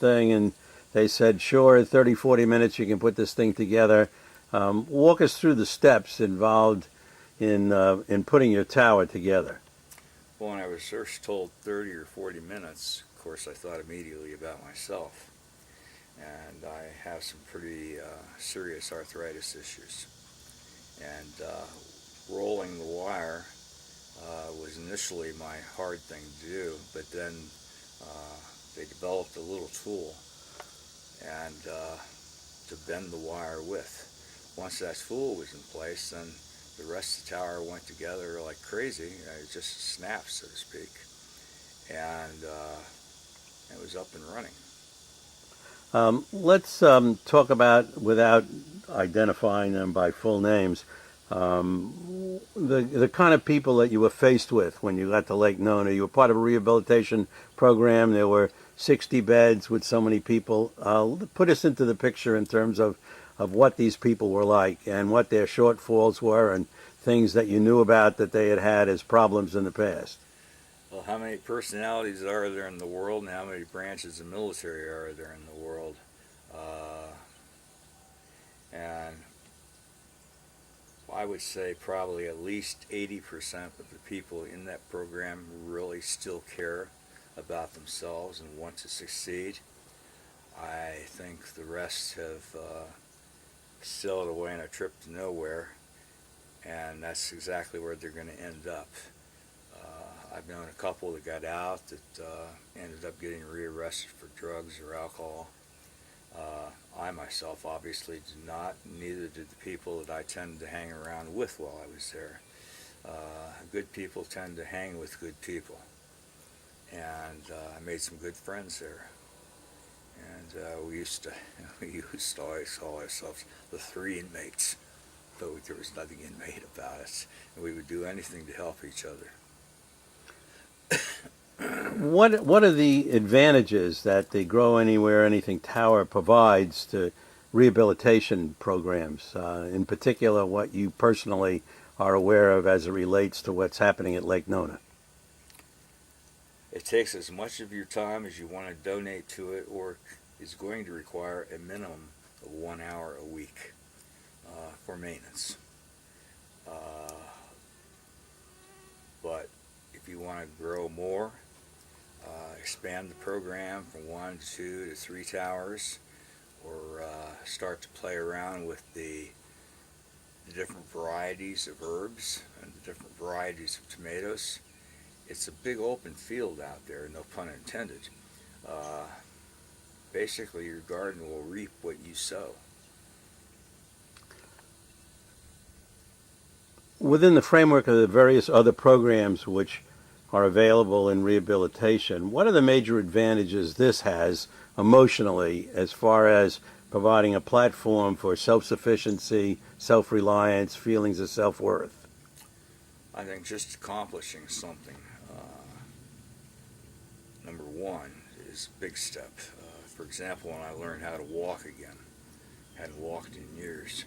thing, and they said, sure, 30, 40 minutes you can put this thing together. Walk us through the steps involved in putting your tower together. Well, when I was first told 30 or 40 minutes, of course, I thought immediately about myself. And I have some pretty serious arthritis issues. And rolling the wire was initially my hard thing to do, but then they developed a little tool and to bend the wire with. Once that tool was in place, then the rest of the tower went together like crazy. It just snapped, so to speak, and it was up and running. Let's talk about, without identifying them by full names, the kind of people that you were faced with when you got to Lake Nona. You were part of a rehabilitation program. There were 60 beds with so many people. Put us into the picture in terms of what these people were like and what their shortfalls were and things that you knew about that they had had as problems in the past. Well, how many personalities are there in the world, and how many branches of military are there in the world? And I would say probably at least 80% of the people in that program really still care about themselves and want to succeed. I think the rest have sailed away on a trip to nowhere, and that's exactly where they're going to end up. I've known a couple that got out that ended up getting rearrested for drugs or alcohol. I myself obviously did not, neither did the people that I tended to hang around with while I was there. Good people tend to hang with good people, and I made some good friends there. And we used to always call ourselves the three inmates, though there was nothing inmate about us, and we would do anything to help each other. What are the advantages that the Grow Anywhere Anything Tower provides to rehabilitation programs? In particular, what you personally are aware of as it relates to what's happening at Lake Nona? It takes as much of your time as you want to donate to it, or is going to require a minimum of 1 hour a week for maintenance. But if you want to grow more, expand the program from 1 to 2 to 3 towers, or start to play around with the different varieties of herbs and the different varieties of tomatoes. It's a big open field out there, no pun intended. Basically, your garden will reap what you sow. Within the framework of the various other programs which are available in rehabilitation, what are the major advantages this has emotionally as far as providing a platform for self-sufficiency, self-reliance, feelings of self-worth? I think just accomplishing something, number one, is a big step. For example, when I learned how to walk again, I hadn't walked in years,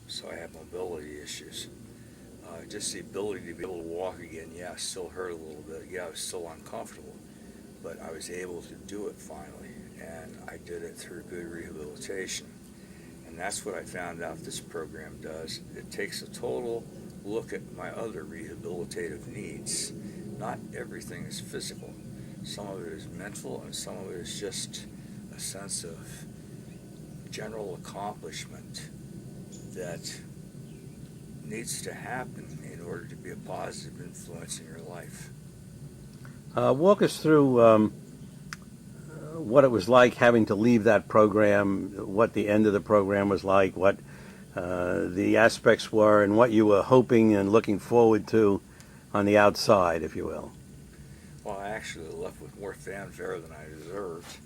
so I have mobility issues. Just the ability to be able to walk again, yeah, still hurt a little bit. Yeah, I was still uncomfortable, but I was able to do it finally, and I did it through good rehabilitation. And that's what I found out this program does. It takes a total look at my other rehabilitative needs. Not everything is physical. Some of it is mental, and some of it is just a sense of general accomplishment that needs to happen in order to be a positive influence in your life. Walk us through what it was like having to leave that program, what the end of the program was like, what the aspects were, and what you were hoping and looking forward to on the outside, if you will. Well, I actually left with more fanfare than I deserved.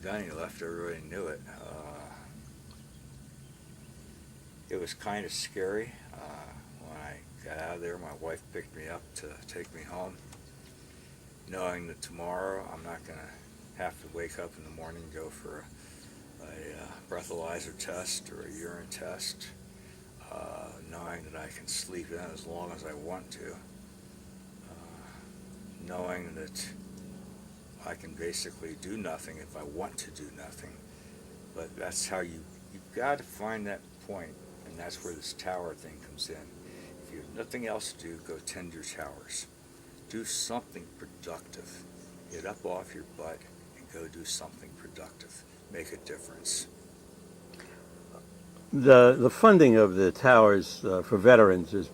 Gunny left, everybody knew it. It was kind of scary. When I got out of there, my wife picked me up to take me home, knowing that tomorrow I'm not going to have to wake up in the morning and go for a breathalyzer test or a urine test, knowing that I can sleep in as long as I want to, knowing that I can basically do nothing if I want to do nothing. But that's how you've got to find that point, and that's where this tower thing comes in. If you have nothing else to do, go tend your towers. Do something productive. Get up off your butt and go do something productive. Make a difference. The funding of the towers for veterans is